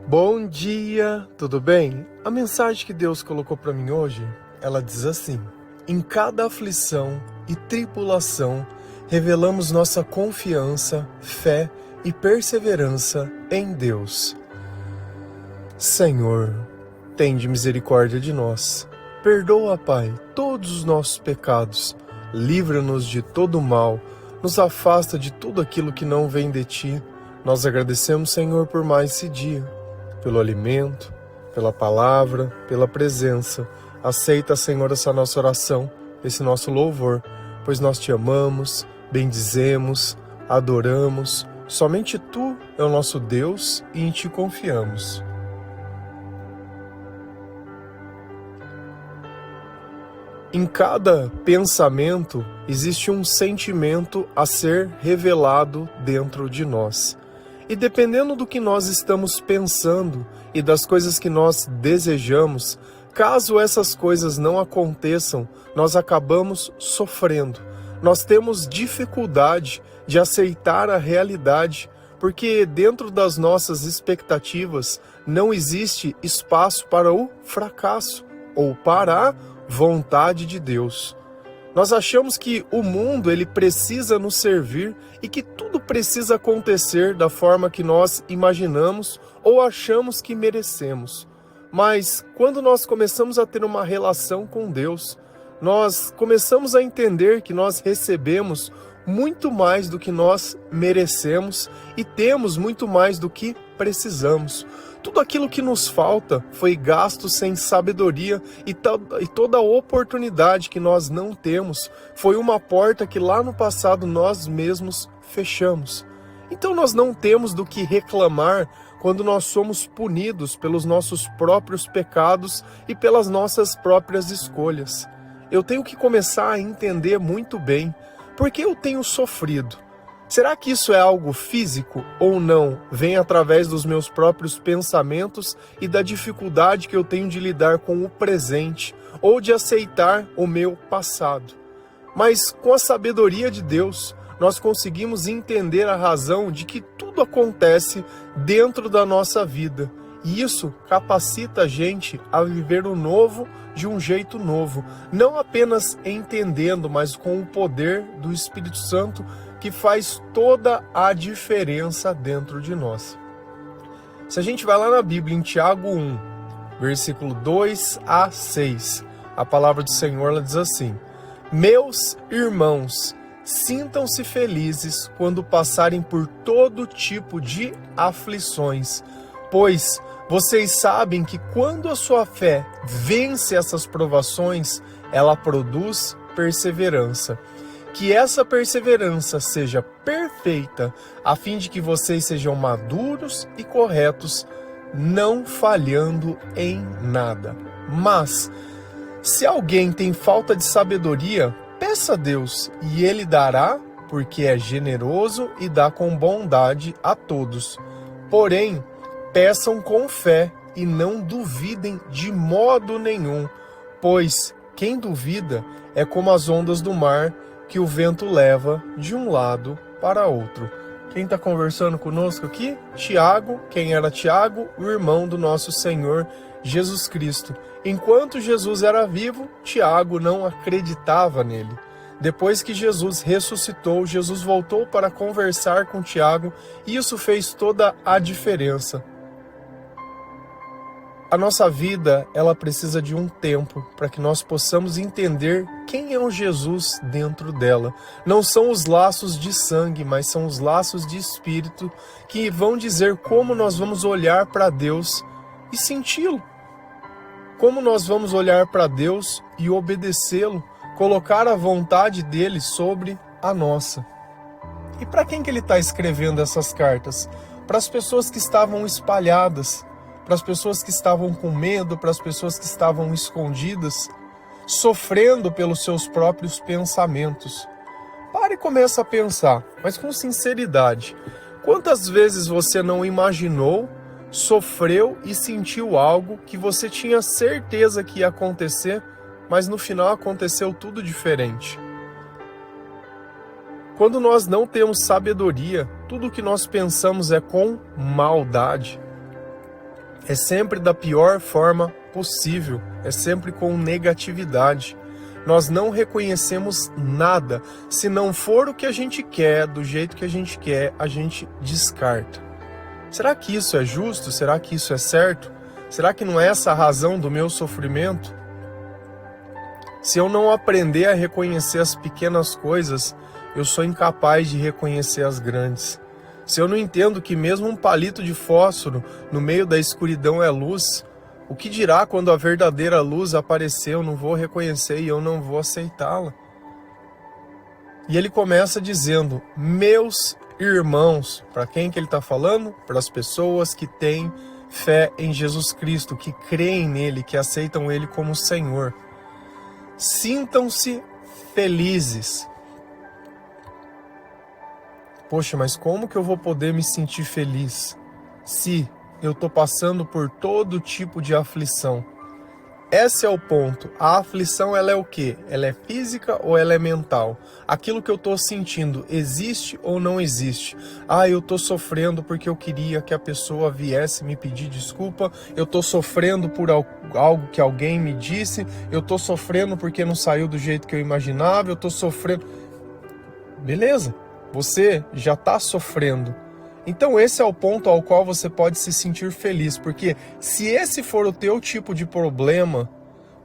Bom dia, tudo bem? A mensagem que Deus colocou para mim hoje, ela diz assim: em cada aflição e tribulação, revelamos nossa confiança, fé e perseverança em Deus. Senhor, tende misericórdia de nós. Perdoa, Pai, todos os nossos pecados. Livra-nos de todo mal. Nos afasta de tudo aquilo que não vem de Ti. Nós agradecemos, Senhor, por mais esse dia. Pelo alimento, pela palavra, pela presença. Aceita, Senhor, essa nossa oração, esse nosso louvor, pois nós Te amamos, bendizemos, adoramos. Somente Tu é o nosso Deus e em Ti confiamos. Em cada pensamento existe um sentimento a ser revelado dentro de nós. E dependendo do que nós estamos pensando e das coisas que nós desejamos, caso essas coisas não aconteçam, nós acabamos sofrendo. Nós temos dificuldade de aceitar a realidade, porque dentro das nossas expectativas não existe espaço para o fracasso ou para a vontade de Deus. Nós achamos que o mundo ele precisa nos servir e que tudo precisa acontecer da forma que nós imaginamos ou achamos que merecemos. Mas quando nós começamos a ter uma relação com Deus, nós começamos a entender que nós recebemos muito mais do que nós merecemos e temos muito mais do que precisamos. Tudo aquilo que nos falta foi gasto sem sabedoria e toda a oportunidade que nós não temos foi uma porta que lá no passado nós mesmos fechamos. Então nós não temos do que reclamar quando nós somos punidos pelos nossos próprios pecados e pelas nossas próprias escolhas. Eu tenho que começar a entender muito bem por que eu tenho sofrido. Será que isso é algo físico ou não? Vem através dos meus próprios pensamentos e da dificuldade que eu tenho de lidar com o presente ou de aceitar o meu passado. Mas com a sabedoria de Deus, nós conseguimos entender a razão de que tudo acontece dentro da nossa vida. E isso capacita a gente a viver o novo de um jeito novo. Não apenas entendendo, mas com o poder do Espírito Santo que faz toda a diferença dentro de nós. Se a gente vai lá na Bíblia, em Tiago 1, versículo 2 a 6, a palavra do Senhor ela diz assim: meus irmãos, sintam-se felizes quando passarem por todo tipo de aflições, pois vocês sabem que quando a sua fé vence essas provações, ela produz perseverança. Que essa perseverança seja perfeita, a fim de que vocês sejam maduros e corretos, não falhando em nada. Mas, se alguém tem falta de sabedoria, peça a Deus, e Ele dará, porque é generoso e dá com bondade a todos. Porém, peçam com fé e não duvidem de modo nenhum, pois quem duvida é como as ondas do mar, que o vento leva de um lado para outro. Quem está conversando conosco aqui? Tiago. Quem era Tiago? O irmão do nosso Senhor Jesus Cristo. Enquanto Jesus era vivo, Tiago não acreditava nele. Depois que Jesus ressuscitou, Jesus voltou para conversar com Tiago e isso fez toda a diferença. A nossa vida, ela precisa de um tempo para que nós possamos entender quem é o Jesus dentro dela. Não são os laços de sangue, mas são os laços de espírito que vão dizer como nós vamos olhar para Deus e senti-lo. Como nós vamos olhar para Deus e obedecê-lo, colocar a vontade dele sobre a nossa. E para quem que ele está escrevendo essas cartas? Para as pessoas que estavam espalhadas, para as pessoas que estavam com medo, para as pessoas que estavam escondidas, sofrendo pelos seus próprios pensamentos. Pare e comece a pensar, mas com sinceridade. Quantas vezes você não imaginou, sofreu e sentiu algo que você tinha certeza que ia acontecer, mas no final aconteceu tudo diferente? Quando nós não temos sabedoria, tudo o que nós pensamos é com maldade. é sempre da pior forma possível, é sempre com negatividade. Nós não reconhecemos nada. Se não for o que a gente quer, do jeito que a gente descarta. Será que isso é justo? Será que isso é certo? Será que não é essa a razão do meu sofrimento? Se eu não aprender a reconhecer as pequenas coisas, eu sou incapaz de reconhecer as grandes. Se eu não entendo que mesmo um palito de fósforo no meio da escuridão é luz, o que dirá quando a verdadeira luz aparecer? Eu não vou reconhecer e eu não vou aceitá-la. E ele começa dizendo, meus irmãos. Para quem que ele está falando? Para as pessoas que têm fé em Jesus Cristo, que creem nele, que aceitam ele como Senhor. Sintam-se felizes. Poxa, mas como que eu vou poder me sentir feliz se eu estou passando por todo tipo de aflição? Esse é o ponto. A aflição, ela é o quê? Ela é física ou ela é mental? Aquilo que eu estou sentindo existe ou não existe? Eu estou sofrendo porque eu queria que a pessoa viesse me pedir desculpa. Eu estou sofrendo por algo que alguém me disse. Eu estou sofrendo porque não saiu do jeito que eu imaginava. Eu estou sofrendo... Beleza, você já está sofrendo. Então esse é o ponto ao qual você pode se sentir feliz, porque se esse for o teu tipo de problema,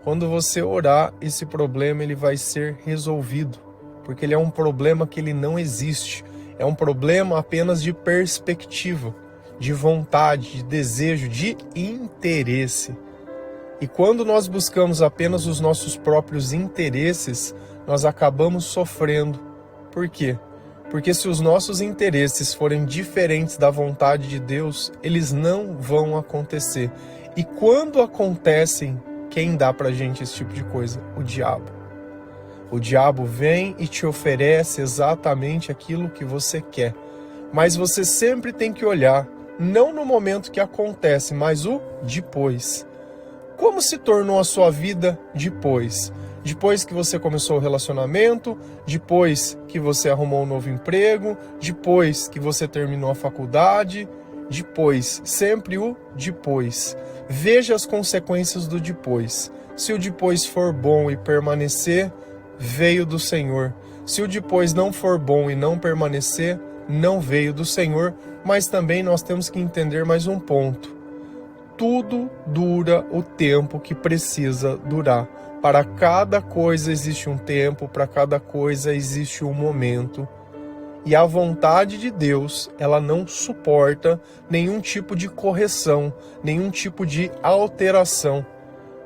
quando você orar, esse problema ele vai ser resolvido, porque ele é um problema que ele não existe, é um problema apenas de perspectiva, de vontade, de desejo, de interesse. E quando nós buscamos apenas os nossos próprios interesses, nós acabamos sofrendo. Por quê? Porque se os nossos interesses forem diferentes da vontade de Deus, eles não vão acontecer. E quando acontecem, quem dá pra gente esse tipo de coisa? O diabo. O diabo vem e te oferece exatamente aquilo que você quer. Mas você sempre tem que olhar, não no momento que acontece, mas o depois. Como se tornou a sua vida depois? Depois que você começou o relacionamento, depois que você arrumou um novo emprego, depois que você terminou a faculdade, depois, sempre o depois. Veja as consequências do depois. Se o depois for bom e permanecer, veio do Senhor. Se o depois não for bom e não permanecer, não veio do Senhor. Mas também nós temos que entender mais um ponto. Tudo dura o tempo que precisa durar. Para cada coisa existe um tempo, para cada coisa existe um momento. E a vontade de Deus, ela não suporta nenhum tipo de correção, nenhum tipo de alteração.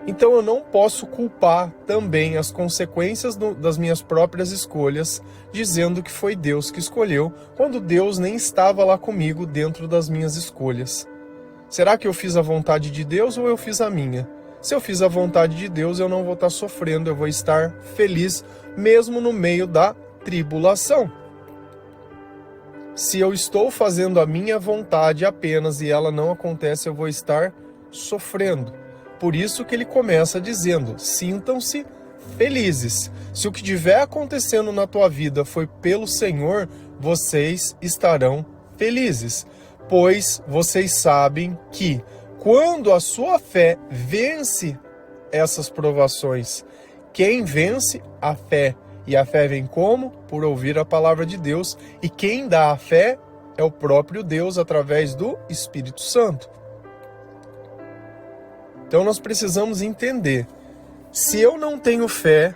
Então eu não posso culpar também as consequências das minhas próprias escolhas, dizendo que foi Deus que escolheu, quando Deus nem estava lá comigo dentro das minhas escolhas. Será que eu fiz a vontade de Deus ou eu fiz a minha? Se eu fiz a vontade de Deus, eu não vou estar sofrendo, eu vou estar feliz, mesmo no meio da tribulação. Se eu estou fazendo a minha vontade apenas e ela não acontece, eu vou estar sofrendo. Por isso que ele começa dizendo, sintam-se felizes. Se o que estiver acontecendo na tua vida foi pelo Senhor, vocês estarão felizes. Pois vocês sabem que quando a sua fé vence essas provações, quem vence? A fé. E a fé vem como? Por ouvir a palavra de Deus. E quem dá a fé é o próprio Deus através do Espírito Santo. Então nós precisamos entender. Se eu não tenho fé,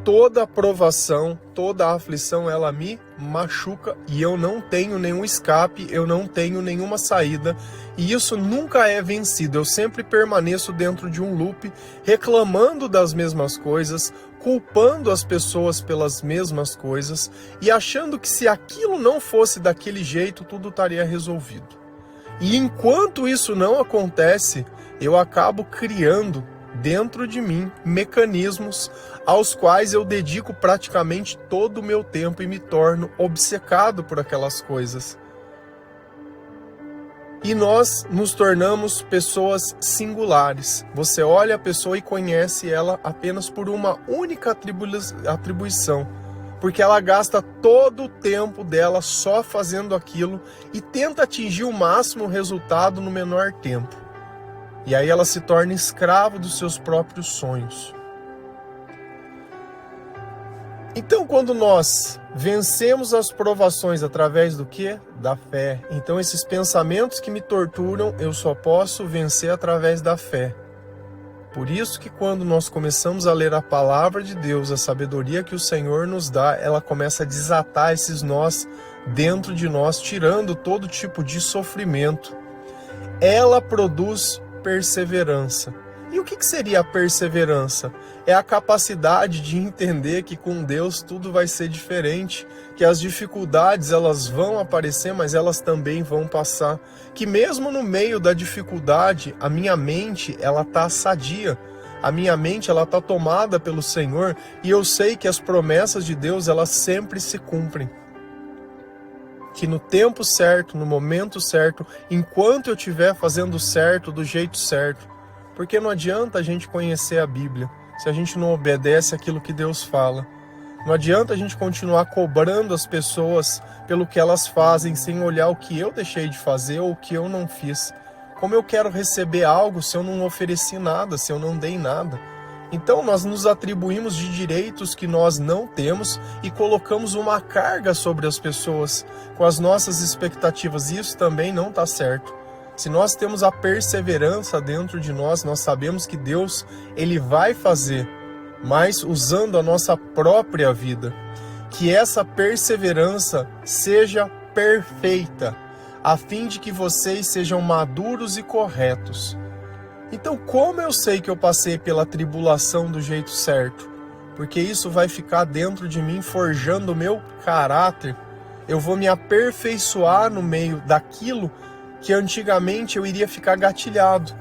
toda provação, toda aflição, ela me machuca e eu não tenho nenhum escape, eu não tenho nenhuma saída. E isso nunca é vencido, eu sempre permaneço dentro de um loop, reclamando das mesmas coisas, culpando as pessoas pelas mesmas coisas e achando que se aquilo não fosse daquele jeito, tudo estaria resolvido. E enquanto isso não acontece, eu acabo criando dentro de mim mecanismos aos quais eu dedico praticamente todo o meu tempo e me torno obcecado por aquelas coisas. E nós nos tornamos pessoas singulares. Você olha a pessoa e conhece ela apenas por uma única atribuição, porque ela gasta todo o tempo dela só fazendo aquilo e tenta atingir o máximo resultado no menor tempo. E aí ela se torna escrava dos seus próprios sonhos. Então, quando nós vencemos as provações através do quê? Da fé. Então, esses pensamentos que me torturam, eu só posso vencer através da fé. Por isso que quando nós começamos a ler a palavra de Deus, a sabedoria que o Senhor nos dá, ela começa a desatar esses nós dentro de nós, tirando todo tipo de sofrimento. Ela produz perseverança. E o que seria a perseverança? É a capacidade de entender que com Deus tudo vai ser diferente, que as dificuldades elas vão aparecer, mas elas também vão passar. Que mesmo no meio da dificuldade, a minha mente ela tá sadia, a minha mente ela tá tomada pelo Senhor e eu sei que as promessas de Deus elas sempre se cumprem. Que no tempo certo, no momento certo, enquanto eu estiver fazendo certo, do jeito certo. Porque não adianta a gente conhecer a Bíblia se a gente não obedece aquilo que Deus fala. Não adianta a gente continuar cobrando as pessoas pelo que elas fazem sem olhar o que eu deixei de fazer ou o que eu não fiz. Como eu quero receber algo se eu não ofereci nada, se eu não dei nada? Então nós nos atribuímos de direitos que nós não temos e colocamos uma carga sobre as pessoas com as nossas expectativas. Isso também não está certo. Se nós temos a perseverança dentro de nós, nós sabemos que Deus ele vai fazer, mas usando a nossa própria vida. Que essa perseverança seja perfeita, a fim de que vocês sejam maduros e corretos. Então, como eu sei que eu passei pela tribulação do jeito certo? Porque isso vai ficar dentro de mim, forjando o meu caráter. Eu vou me aperfeiçoar no meio daquilo que antigamente eu iria ficar gatilhado.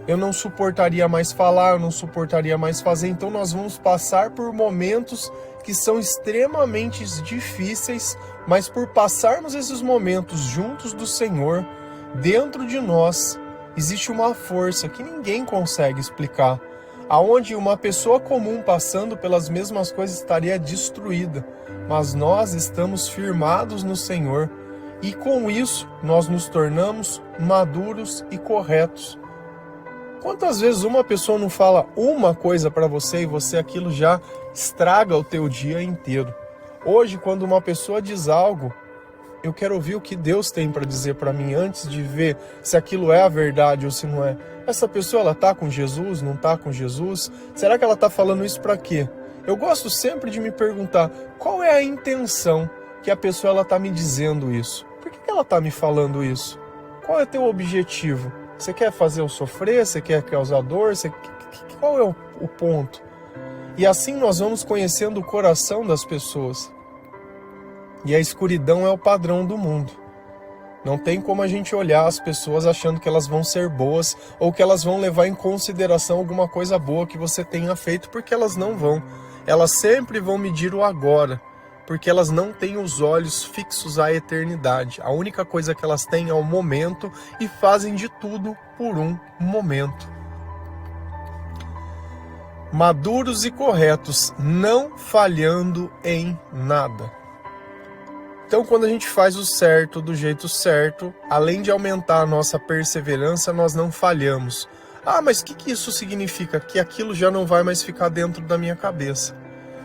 Eu não suportaria mais falar, eu não suportaria mais fazer. Então nós vamos passar por momentos que são extremamente difíceis, mas por passarmos esses momentos juntos do Senhor, dentro de nós, existe uma força que ninguém consegue explicar, aonde uma pessoa comum passando pelas mesmas coisas estaria destruída, mas nós estamos firmados no Senhor e com isso nós nos tornamos maduros e corretos. Quantas vezes uma pessoa não fala uma coisa para você e você aquilo já estraga o teu dia inteiro? Hoje, quando uma pessoa diz algo, eu quero ouvir o que Deus tem para dizer para mim antes de ver se aquilo é a verdade ou se não é. Essa pessoa, ela tá com Jesus, não tá com Jesus? Será que ela tá falando isso para quê? Eu gosto sempre de me perguntar, qual é a intenção que a pessoa ela tá me dizendo isso? Por que ela tá me falando isso? Qual é o teu objetivo? Você quer fazer eu sofrer? Você quer causar dor? Qual é o ponto? E assim nós vamos conhecendo o coração das pessoas. E a escuridão é o padrão do mundo. Não tem como a gente olhar as pessoas achando que elas vão ser boas ou que elas vão levar em consideração alguma coisa boa que você tenha feito, porque elas não vão. Elas sempre vão medir o agora, porque elas não têm os olhos fixos à eternidade. A única coisa que elas têm é o momento e fazem de tudo por um momento. Maduros e corretos, não falhando em nada. Então, quando a gente faz o certo do jeito certo, além de aumentar a nossa perseverança, nós não falhamos. Ah, mas o que isso significa? Que aquilo já não vai mais ficar dentro da minha cabeça.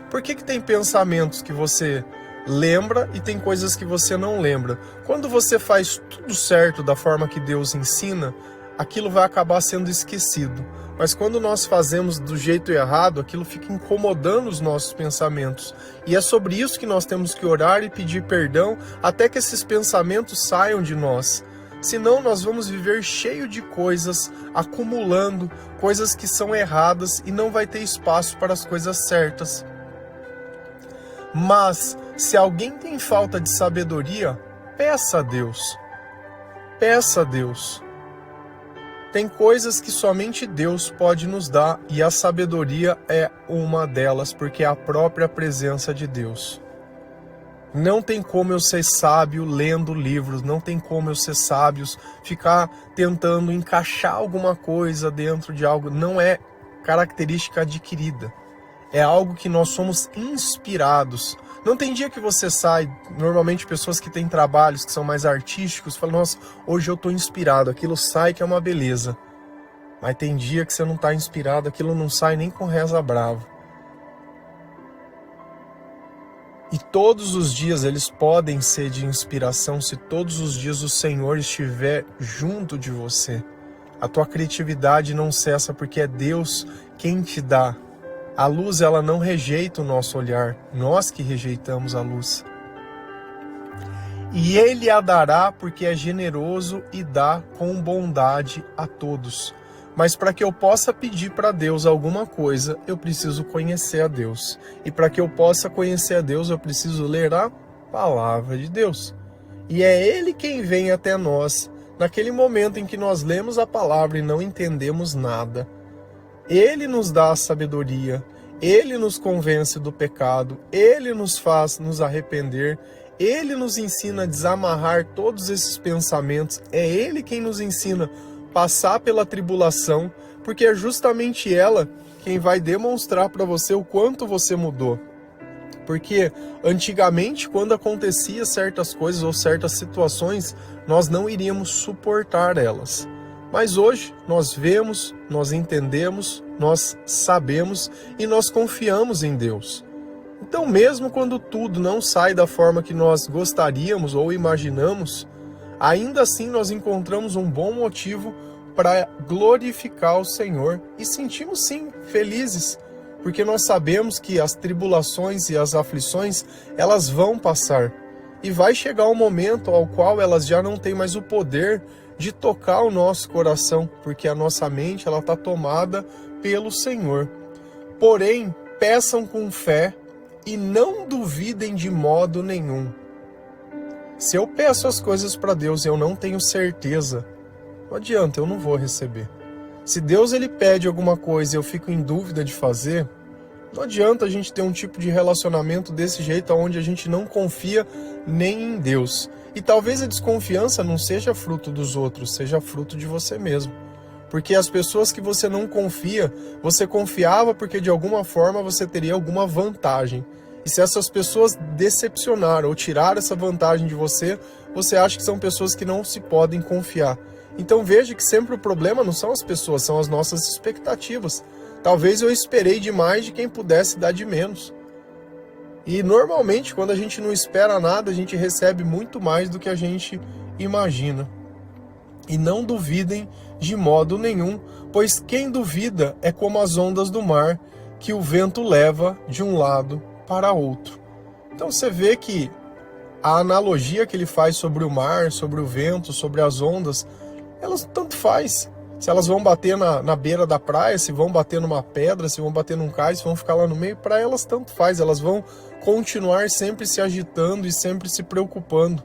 Por que tem pensamentos que você lembra e tem coisas que você não lembra? Quando você faz tudo certo da forma que Deus ensina, aquilo vai acabar sendo esquecido. Mas quando nós fazemos do jeito errado, aquilo fica incomodando os nossos pensamentos. E é sobre isso que nós temos que orar e pedir perdão até que esses pensamentos saiam de nós. Senão nós vamos viver cheio de coisas, acumulando coisas que são erradas e não vai ter espaço para as coisas certas. Mas se alguém tem falta de sabedoria, peça a Deus. Peça a Deus. Tem coisas que somente Deus pode nos dar e a sabedoria é uma delas, porque é a própria presença de Deus. Não tem como eu ser sábio lendo livros, não tem como eu ser sábio ficar tentando encaixar alguma coisa dentro de algo. Não é característica adquirida, é algo que nós somos inspirados. Não tem dia que você sai, normalmente pessoas que têm trabalhos que são mais artísticos, falam, nossa, hoje eu estou inspirado, aquilo sai que é uma beleza. Mas tem dia que você não está inspirado, aquilo não sai nem com reza brava. E todos os dias eles podem ser de inspiração se todos os dias o Senhor estiver junto de você. A tua criatividade não cessa porque é Deus quem te dá. A luz, ela não rejeita o nosso olhar, nós que rejeitamos a luz. E Ele a dará porque é generoso e dá com bondade a todos. Mas para que eu possa pedir para Deus alguma coisa, eu preciso conhecer a Deus. E para que eu possa conhecer a Deus, eu preciso ler a palavra de Deus. E é Ele quem vem até nós, naquele momento em que nós lemos a palavra e não entendemos nada. Ele nos dá a sabedoria, Ele nos convence do pecado, Ele nos faz nos arrepender, Ele nos ensina a desamarrar todos esses pensamentos, é Ele quem nos ensina passar pela tribulação, porque é justamente ela quem vai demonstrar para você o quanto você mudou. Porque antigamente, quando acontecia certas coisas ou certas situações, nós não iríamos suportar elas. Mas hoje nós vemos, nós entendemos, nós sabemos e nós confiamos em Deus. Então, mesmo quando tudo não sai da forma que nós gostaríamos ou imaginamos, ainda assim nós encontramos um bom motivo para glorificar o Senhor e sentimos sim felizes, porque nós sabemos que as tribulações e as aflições, elas vão passar. E vai chegar um momento ao qual elas já não têm mais o poder de tocar o nosso coração, porque a nossa mente ela está tomada pelo Senhor. Porém, peçam com fé e não duvidem de modo nenhum. Se eu peço as coisas para Deus e eu não tenho certeza, não adianta, eu não vou receber. Se Deus ele pede alguma coisa e eu fico em dúvida de fazer, não adianta a gente ter um tipo de relacionamento desse jeito onde a gente não confia nem em Deus. E talvez a desconfiança não seja fruto dos outros, seja fruto de você mesmo. Porque as pessoas que você não confia, você confiava porque de alguma forma você teria alguma vantagem. E se essas pessoas decepcionaram ou tiraram essa vantagem de você, você acha que são pessoas que não se podem confiar. Então veja que sempre o problema não são as pessoas, são as nossas expectativas. Talvez eu esperei demais de quem pudesse dar de menos. E normalmente quando a gente não espera nada, a gente recebe muito mais do que a gente imagina. E não duvidem de modo nenhum, pois quem duvida é como as ondas do mar, que o vento leva de um lado para outro. Então você vê que a analogia que ele faz sobre o mar, sobre o vento, sobre as ondas, elas tanto faz. Se elas vão bater na beira da praia, se vão bater numa pedra, se vão bater num cais, se vão ficar lá no meio, para elas tanto faz. Elas vão continuar sempre se agitando e sempre se preocupando.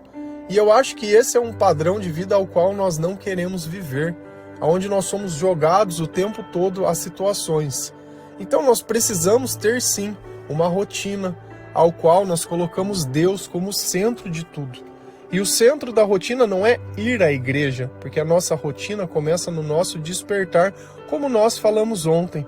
E eu acho que esse é um padrão de vida ao qual nós não queremos viver, onde nós somos jogados o tempo todo a situações. Então nós precisamos ter sim uma rotina ao qual nós colocamos Deus como centro de tudo. E o centro da rotina não é ir à igreja, porque a nossa rotina começa no nosso despertar, como nós falamos ontem.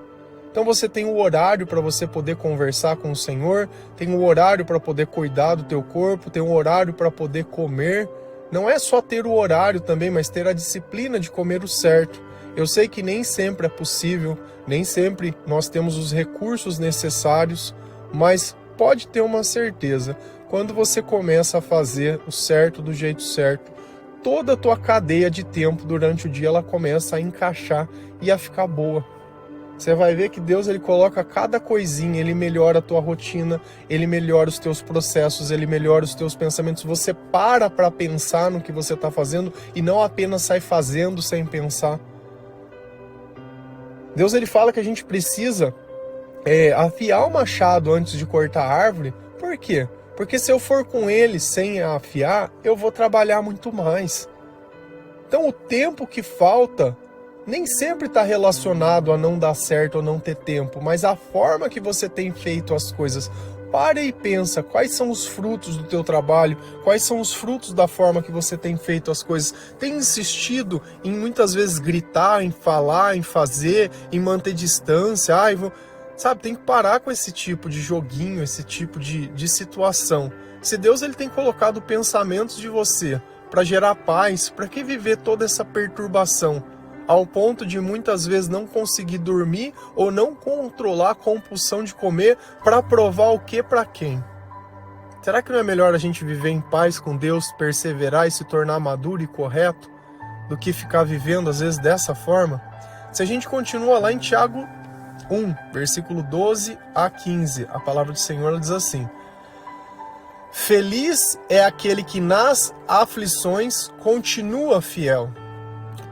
Então você tem o horário para você poder conversar com o Senhor, tem o horário para poder cuidar do teu corpo, tem o horário para poder comer. Não é só ter o horário também, mas ter a disciplina de comer o certo. Eu sei que nem sempre é possível, nem sempre nós temos os recursos necessários, mas pode ter uma certeza, quando você começa a fazer o certo do jeito certo, toda a tua cadeia de tempo durante o dia ela começa a encaixar e a ficar boa. Você vai ver que Deus ele coloca cada coisinha, ele melhora a tua rotina, ele melhora os teus processos, ele melhora os teus pensamentos. Você para pensar no que você está fazendo e não apenas sai fazendo sem pensar. Deus ele fala que a gente precisa afiar o machado antes de cortar a árvore. Por quê? Porque se eu for com ele sem afiar, eu vou trabalhar muito mais. Então o tempo que falta nem sempre está relacionado a não dar certo ou não ter tempo, mas a forma que você tem feito as coisas. Para e pensa, quais são os frutos do teu trabalho, quais são os frutos da forma que você tem feito as coisas. Tem insistido em muitas vezes gritar, em falar, em fazer, em manter distância. Sabe, tem que parar com esse tipo de joguinho, esse tipo de situação. Se Deus ele tem colocado pensamentos de você para gerar paz, para que viver toda essa perturbação? ao ponto de muitas vezes não conseguir dormir ou não controlar a compulsão de comer para provar o que para quem? Será que não é melhor a gente viver em paz com Deus, perseverar e se tornar maduro e correto, do que ficar vivendo às vezes dessa forma? Se a gente continua lá em Tiago 1, versículo 12 a 15, a palavra do Senhor diz assim: Feliz é aquele que nas aflições continua fiel,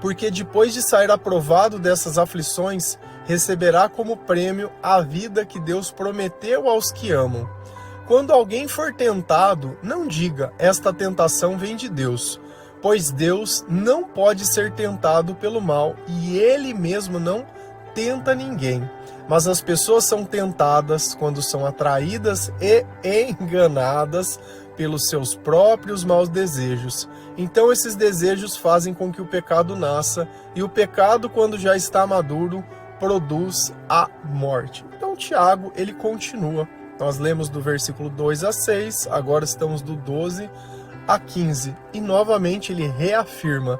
porque depois de sair aprovado dessas aflições, receberá como prêmio a vida que Deus prometeu aos que amam. Quando alguém for tentado, não diga, esta tentação vem de Deus, pois Deus não pode ser tentado pelo mal e Ele mesmo não tenta ninguém. Mas as pessoas são tentadas quando são atraídas e enganadas pelos seus próprios maus desejos. Então esses desejos fazem com que o pecado nasça, e o pecado, quando já está maduro, produz a morte. Então Tiago, ele continua. Nós lemos do versículo 2 a 6, agora estamos do 12 a 15. E novamente ele reafirma: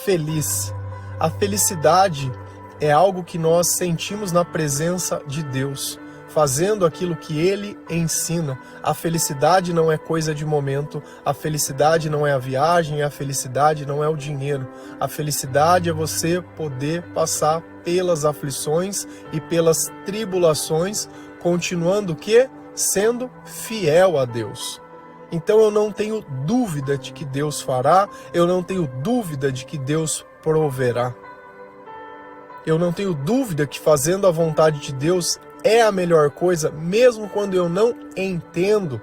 feliz. A felicidade é algo que nós sentimos na presença de Deus, fazendo aquilo que Ele ensina. A felicidade não é coisa de momento, a felicidade não é a viagem, a felicidade não é o dinheiro. A felicidade é você poder passar pelas aflições e pelas tribulações, continuando o quê? Sendo fiel a Deus. Então eu não tenho dúvida de que Deus fará, eu não tenho dúvida de que Deus proverá. Eu não tenho dúvida que fazendo a vontade de Deus é a melhor coisa, mesmo quando eu não entendo.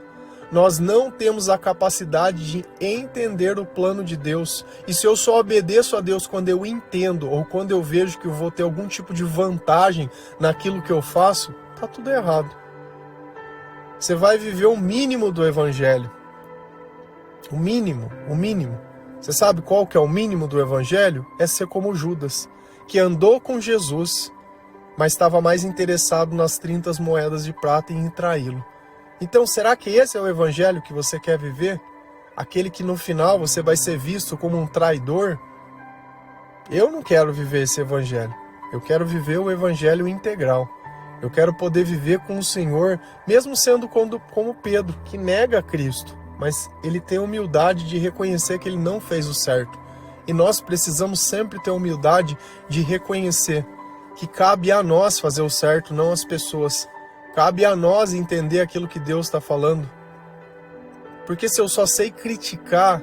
Nós não temos a capacidade de entender o plano de Deus. E se eu só obedeço a Deus quando eu entendo, ou quando eu vejo que eu vou ter algum tipo de vantagem naquilo que eu faço, tá tudo errado. Você vai viver o mínimo do Evangelho. O mínimo. Você sabe qual que é o mínimo do Evangelho? É ser como Judas, que andou com Jesus, mas estava mais interessado nas 30 moedas de prata e em traí-lo. Então, será que esse é o Evangelho que você quer viver? Aquele que no final você vai ser visto como um traidor? Eu não quero viver esse Evangelho. Eu quero viver o Evangelho integral. Eu quero poder viver com o Senhor, mesmo sendo como Pedro, que nega a Cristo, mas ele tem humildade de reconhecer que ele não fez o certo. E nós precisamos sempre ter humildade de reconhecer que cabe a nós fazer o certo, não as pessoas. Cabe a nós entender aquilo que Deus está falando. Porque se eu só sei criticar,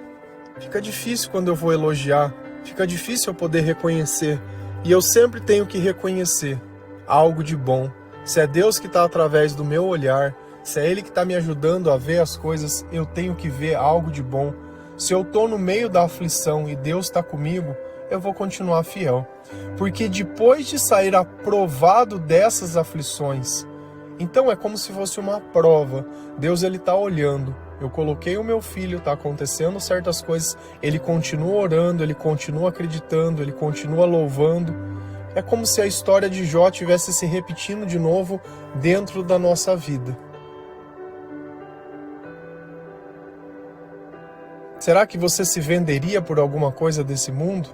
fica difícil quando eu vou elogiar, fica difícil eu poder reconhecer. E eu sempre tenho que reconhecer algo de bom. Se é Deus que está através do meu olhar, se é Ele que está me ajudando a ver as coisas, eu tenho que ver algo de bom. Se eu estou no meio da aflição e Deus está comigo, eu vou continuar fiel. Porque depois de sair aprovado dessas aflições, então é como se fosse uma prova. Deus ele está olhando. Eu coloquei o meu filho, está acontecendo certas coisas, ele continua orando, ele continua acreditando, ele continua louvando. É como se a história de Jó estivesse se repetindo de novo dentro da nossa vida. Será que você se venderia por alguma coisa desse mundo?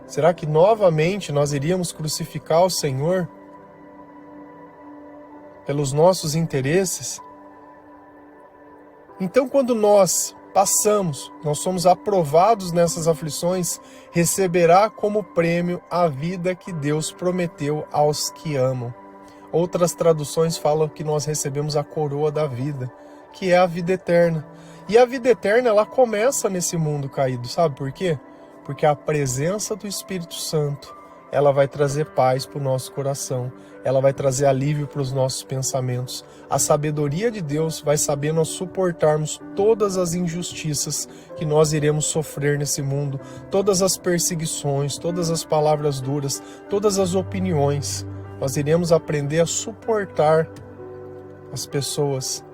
Será que novamente nós iríamos crucificar o Senhor pelos nossos interesses? Então, quando nós somos aprovados nessas aflições, receberá como prêmio a vida que Deus prometeu aos que amam. Outras traduções falam que nós recebemos a coroa da vida, que é a vida eterna. E a vida eterna, ela começa nesse mundo caído, sabe por quê? Porque a presença do Espírito Santo, ela vai trazer paz para o nosso coração, ela vai trazer alívio para os nossos pensamentos. A sabedoria de Deus vai saber nós suportarmos todas as injustiças que nós iremos sofrer nesse mundo, todas as perseguições, todas as palavras duras, todas as opiniões. Nós iremos aprender a suportar as pessoas.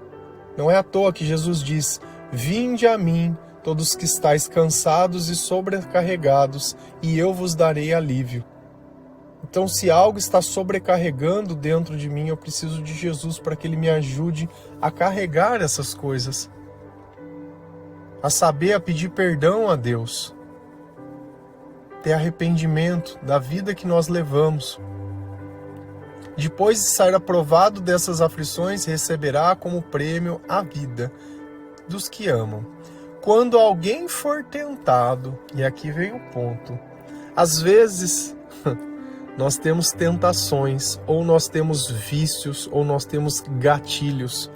Não é à toa que Jesus diz: vinde a mim, todos que estáis cansados e sobrecarregados, e eu vos darei alívio. Então, se algo está sobrecarregando dentro de mim, eu preciso de Jesus para que Ele me ajude a carregar essas coisas. A saber, a pedir perdão a Deus. ter arrependimento da vida que nós levamos. Depois de sair aprovado dessas aflições, receberá como prêmio a vida dos que amam. Quando alguém for tentado, e aqui vem o ponto, às vezes nós temos tentações, ou nós temos vícios, ou nós temos gatilhos,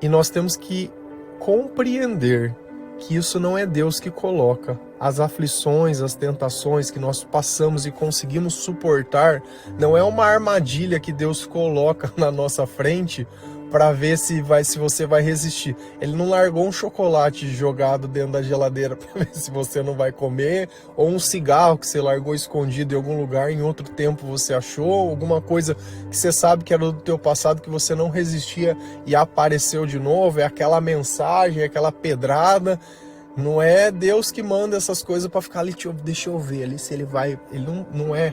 e nós temos que compreender que isso não é Deus que coloca. As aflições, as tentações que nós passamos e conseguimos suportar, não é uma armadilha que Deus coloca na nossa frente para ver se você vai resistir. Ele não largou um chocolate jogado dentro da geladeira para ver se você não vai comer, ou um cigarro que você largou escondido em algum lugar, em outro tempo você achou, alguma coisa que você sabe que era do teu passado, que você não resistia e apareceu de novo. É aquela mensagem, é aquela pedrada. Não é Deus que manda essas coisas para ficar ali, deixa eu ver ali se ele vai. Ele não é.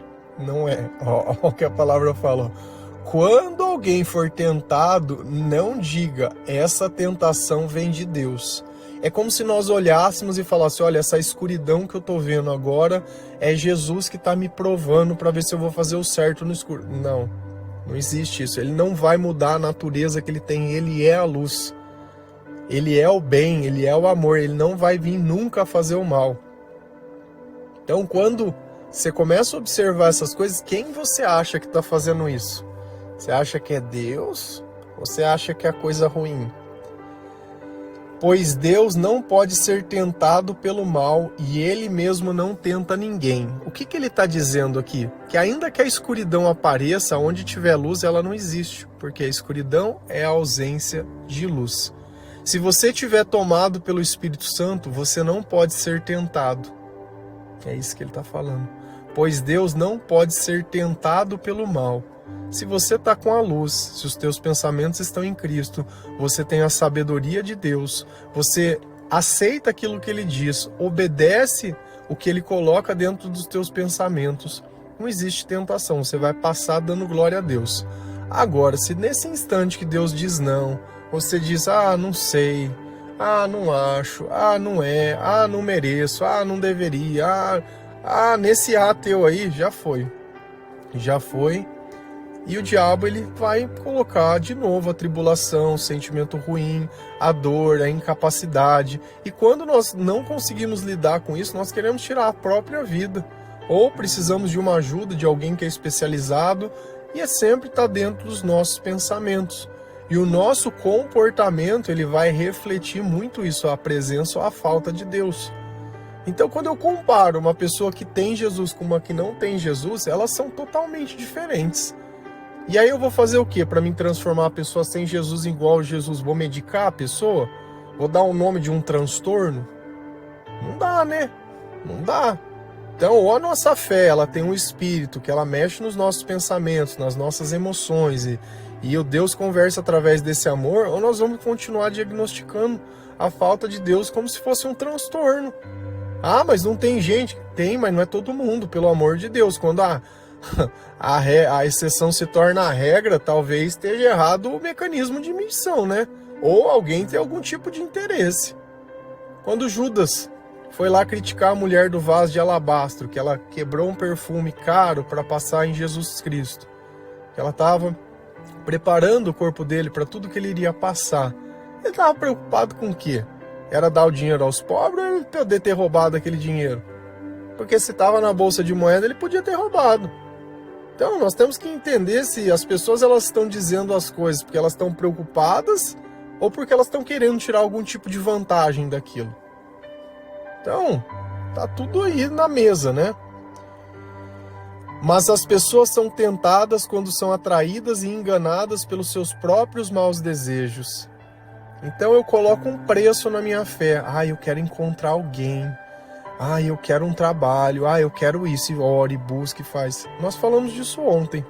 Olha o que a palavra falou. Quando alguém for tentado, não diga, essa tentação vem de Deus. É como se nós olhássemos e falássemos, olha, essa escuridão que eu tô vendo agora é Jesus que tá me provando para ver se eu vou fazer o certo no escuro. Não existe isso. Ele não vai mudar a natureza que ele tem, ele é a luz. Ele é o bem, ele é o amor, ele não vai vir nunca fazer o mal. Então, quando você começa a observar essas coisas, quem você acha que está fazendo isso? Você acha que é Deus? Ou você acha que é coisa ruim? Pois Deus não pode ser tentado pelo mal e Ele mesmo não tenta ninguém. O que ele está dizendo aqui? Que ainda que a escuridão apareça, onde tiver luz, ela não existe. Porque a escuridão é a ausência de luz. Se você estiver tomado pelo Espírito Santo, você não pode ser tentado. É isso que ele está falando. Pois Deus não pode ser tentado pelo mal. Se você está com a luz, se os teus pensamentos estão em Cristo, você tem a sabedoria de Deus, você aceita aquilo que Ele diz, obedece o que Ele coloca dentro dos teus pensamentos, não existe tentação, você vai passar dando glória a Deus. Agora, se nesse instante que Deus diz não, você diz, não sei, não acho, não é, não mereço, não deveria, nesse teu aí, já foi. E o diabo, ele vai colocar de novo a tribulação, o sentimento ruim, a dor, a incapacidade. E quando nós não conseguimos lidar com isso, nós queremos tirar a própria vida. Ou precisamos de uma ajuda de alguém que é especializado, e é sempre estar dentro dos nossos pensamentos. E o nosso comportamento, ele vai refletir muito isso, a presença ou a falta de Deus. Então, quando eu comparo uma pessoa que tem Jesus com uma que não tem Jesus, elas são totalmente diferentes. E aí eu vou fazer o quê? Para me transformar a pessoa sem Jesus igual a Jesus? Vou medicar a pessoa? Vou dar o nome de um transtorno? Não dá, né? Não dá. Então, ou a nossa fé, ela tem um espírito que ela mexe nos nossos pensamentos, nas nossas emoções, e o Deus conversa através desse amor, ou nós vamos continuar diagnosticando a falta de Deus como se fosse um transtorno. Mas não tem gente. Tem, mas não é todo mundo, pelo amor de Deus. Quando a exceção se torna a regra, talvez esteja errado o mecanismo de medição, né? Ou alguém tem algum tipo de interesse. Quando Judas foi lá criticar a mulher do vaso de alabastro, que ela quebrou um perfume caro para passar em Jesus Cristo, que ela estava preparando o corpo dele para tudo que ele iria passar, ele estava preocupado com o quê? Era dar o dinheiro aos pobres ou ele poder ter roubado aquele dinheiro? Porque se estava na bolsa de moeda, ele podia ter roubado. Então, nós temos que entender se as pessoas elas estão dizendo as coisas porque elas estão preocupadas ou porque elas estão querendo tirar algum tipo de vantagem daquilo. Então, tá tudo aí na mesa, né? Mas as pessoas são tentadas quando são atraídas e enganadas pelos seus próprios maus desejos. Então eu coloco um preço na minha fé. Eu quero encontrar alguém. Eu quero um trabalho. Eu quero isso. E ore, busque, faz. Nós falamos disso ontem.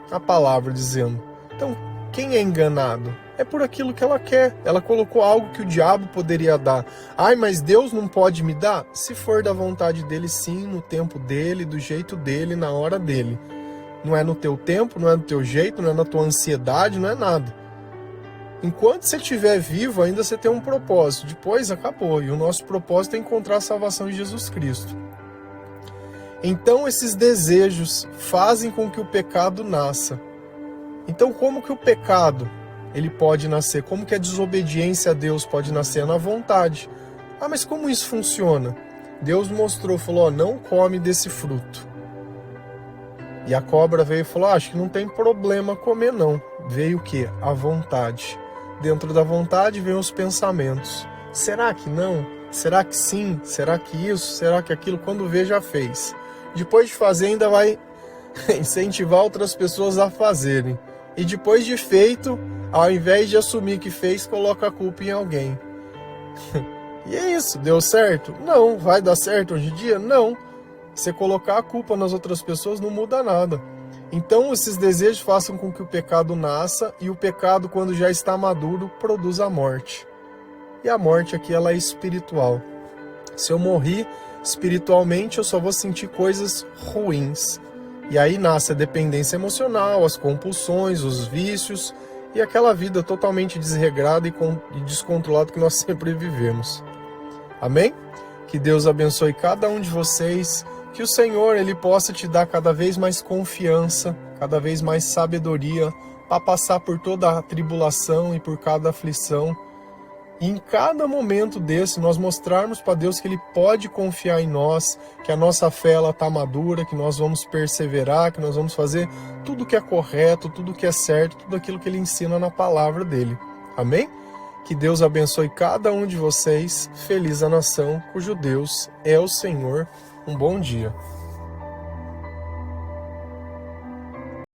A palavra dizendo. Então, quem é enganado? É por aquilo que ela quer. Ela colocou algo que o diabo poderia dar. Mas Deus não pode me dar? Se for da vontade dele, sim, no tempo dele, do jeito dele, na hora dele. Não é no teu tempo, não é no teu jeito, não é na tua ansiedade, não é nada. Enquanto você estiver vivo, ainda você tem um propósito. Depois acabou. E o nosso propósito é encontrar a salvação em Jesus Cristo. Então esses desejos fazem com que o pecado nasça. Então como que o pecado ele pode nascer? Como que a desobediência a Deus pode nascer? Na vontade. Ah, mas como isso funciona? Deus mostrou, falou, não come desse fruto. E a cobra veio e falou, acho que não tem problema comer não. Veio o quê? A vontade. Dentro da vontade vem os pensamentos. Será que não? Será que sim? Será que isso? Será que aquilo? Quando vê, já fez. Depois de fazer, ainda vai incentivar outras pessoas a fazerem. E depois de feito, ao invés de assumir que fez, coloca a culpa em alguém. E é isso, deu certo? Não. Vai dar certo hoje em dia? Não. Você colocar a culpa nas outras pessoas não muda nada. Então esses desejos façam com que o pecado nasça, e o pecado, quando já está maduro, produz a morte. E a morte aqui, ela é espiritual. Se eu morrer espiritualmente, eu só vou sentir coisas ruins. E aí nasce a dependência emocional, as compulsões, os vícios e aquela vida totalmente desregrada e descontrolada que nós sempre vivemos. Amém? Que Deus abençoe cada um de vocês. Que o Senhor ele possa te dar cada vez mais confiança, cada vez mais sabedoria para passar por toda a tribulação e por cada aflição. E em cada momento desse, nós mostrarmos para Deus que Ele pode confiar em nós, que a nossa fé está madura, que nós vamos perseverar, que nós vamos fazer tudo que é correto, tudo que é certo, tudo aquilo que Ele ensina na palavra dEle. Amém? Que Deus abençoe cada um de vocês. Feliz a nação cujo Deus é o Senhor. Um bom dia.